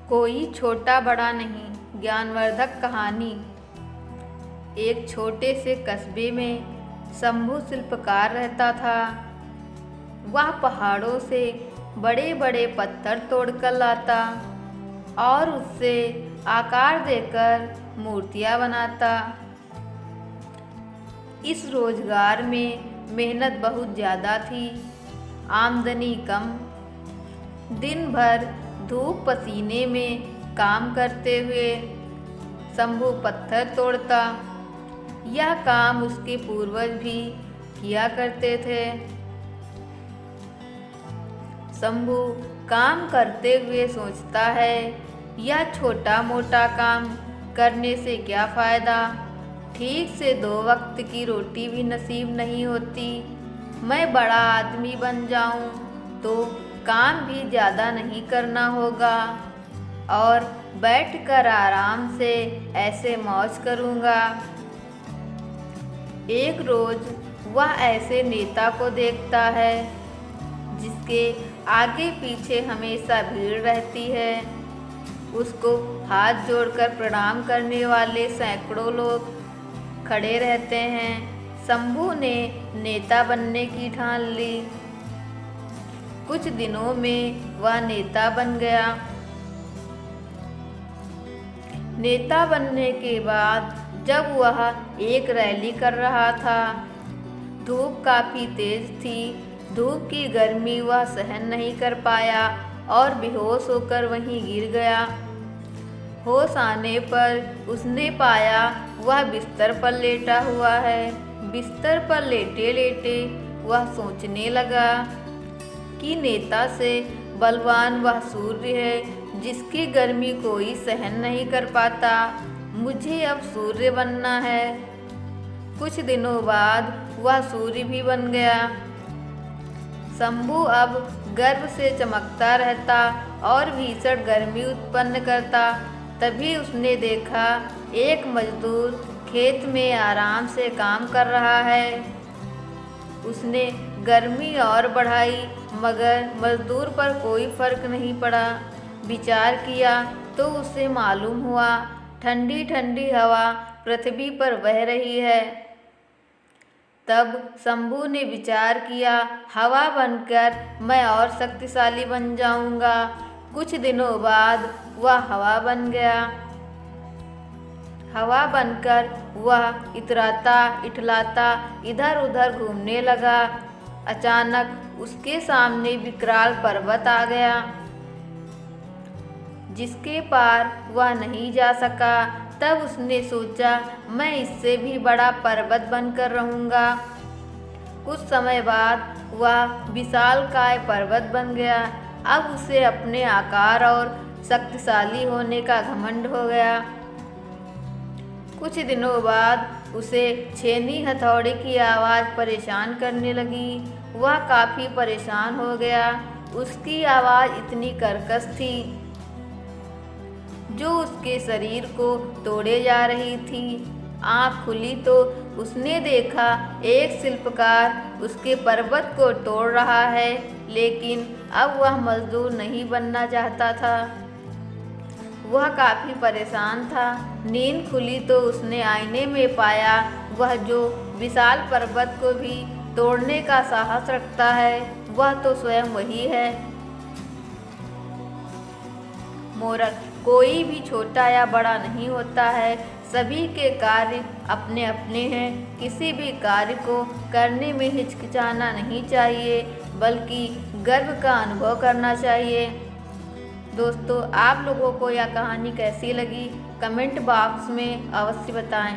कोई छोटा बड़ा नहीं, ज्ञानवर्धक कहानी। एक छोटे से कस्बे में शंभू शिल्पकार रहता था। वह पहाड़ों से बड़े बड़े पत्थर तोड़कर लाता और उससे आकार देकर मूर्तियां बनाता। इस रोजगार में मेहनत बहुत ज़्यादा थी, आमदनी कम। दिन भर धूप पसीने में काम करते हुए शंभू पत्थर तोड़ता। यह काम उसके पूर्वज भी किया करते थे। शंभू काम करते हुए सोचता है, यह छोटा मोटा काम करने से क्या फ़ायदा। ठीक से 2 वक्त की रोटी भी नसीब नहीं होती। मैं बड़ा आदमी बन जाऊं तो काम भी ज़्यादा नहीं करना होगा और बैठकर आराम से ऐसे मौज करूँगा। एक रोज़ वह ऐसे नेता को देखता है जिसके आगे पीछे हमेशा भीड़ रहती है। उसको हाथ जोड़कर प्रणाम करने वाले सैकड़ों लोग खड़े रहते हैं। शंभू ने नेता बनने की ठान ली। कुछ दिनों में वह नेता बन गया। नेता बनने के बाद जब वह एक रैली कर रहा था, धूप काफ़ी तेज थी। धूप की गर्मी वह सहन नहीं कर पाया और बेहोश होकर वहीं गिर गया। होश आने पर उसने पाया वह बिस्तर पर लेटा हुआ है। बिस्तर पर लेटे लेटे वह सोचने लगा कि नेता से बलवान वह सूर्य है जिसकी गर्मी कोई सहन नहीं कर पाता। मुझे अब सूर्य बनना है। कुछ दिनों बाद वह सूर्य भी बन गया। शंभू अब गर्व से चमकता रहता और भीषण गर्मी उत्पन्न करता। तभी उसने देखा एक मजदूर खेत में आराम से काम कर रहा है। उसने गर्मी और बढ़ाई मगर मजदूर पर कोई फर्क नहीं पड़ा। विचार किया तो उसे मालूम हुआ ठंडी ठंडी हवा पृथ्वी पर बह रही है। तब शंभू ने विचार किया, हवा बनकर मैं और शक्तिशाली बन जाऊंगा। कुछ दिनों बाद वह हवा बन गया। हवा बनकर वह इतराता इठलाता इधर उधर घूमने लगा। अचानक उसके सामने विकराल पर्वत आ गया जिसके पार वह नहीं जा सका। तब उसने सोचा, मैं इससे भी बड़ा पर्वत बनकर रहूँगा। कुछ समय बाद वह विशालकाय पर्वत बन गया। अब उसे अपने आकार और शक्तिशाली होने का घमंड हो गया। कुछ दिनों बाद उसे छेनी हथौड़े की आवाज़ परेशान करने लगी। वह काफ़ी परेशान हो गया। उसकी आवाज़ इतनी कर्कश थी जो उसके शरीर को तोड़े जा रही थी। आँख खुली तो उसने देखा एक शिल्पकार उसके पर्वत को तोड़ रहा है, लेकिन अब वह मजदूर नहीं बनना चाहता था। वह काफ़ी परेशान था। नींद खुली तो उसने आईने में पाया वह जो विशाल पर्वत को भी तोड़ने का साहस रखता है वह तो स्वयं वही है। मोरल, कोई भी छोटा या बड़ा नहीं होता है। सभी के कार्य अपने अपने हैं। किसी भी कार्य को करने में हिचकिचाना नहीं चाहिए, बल्कि गर्व का अनुभव करना चाहिए। दोस्तों, आप लोगों को यह कहानी कैसी लगी कमेंट बॉक्स में अवश्य बताएं।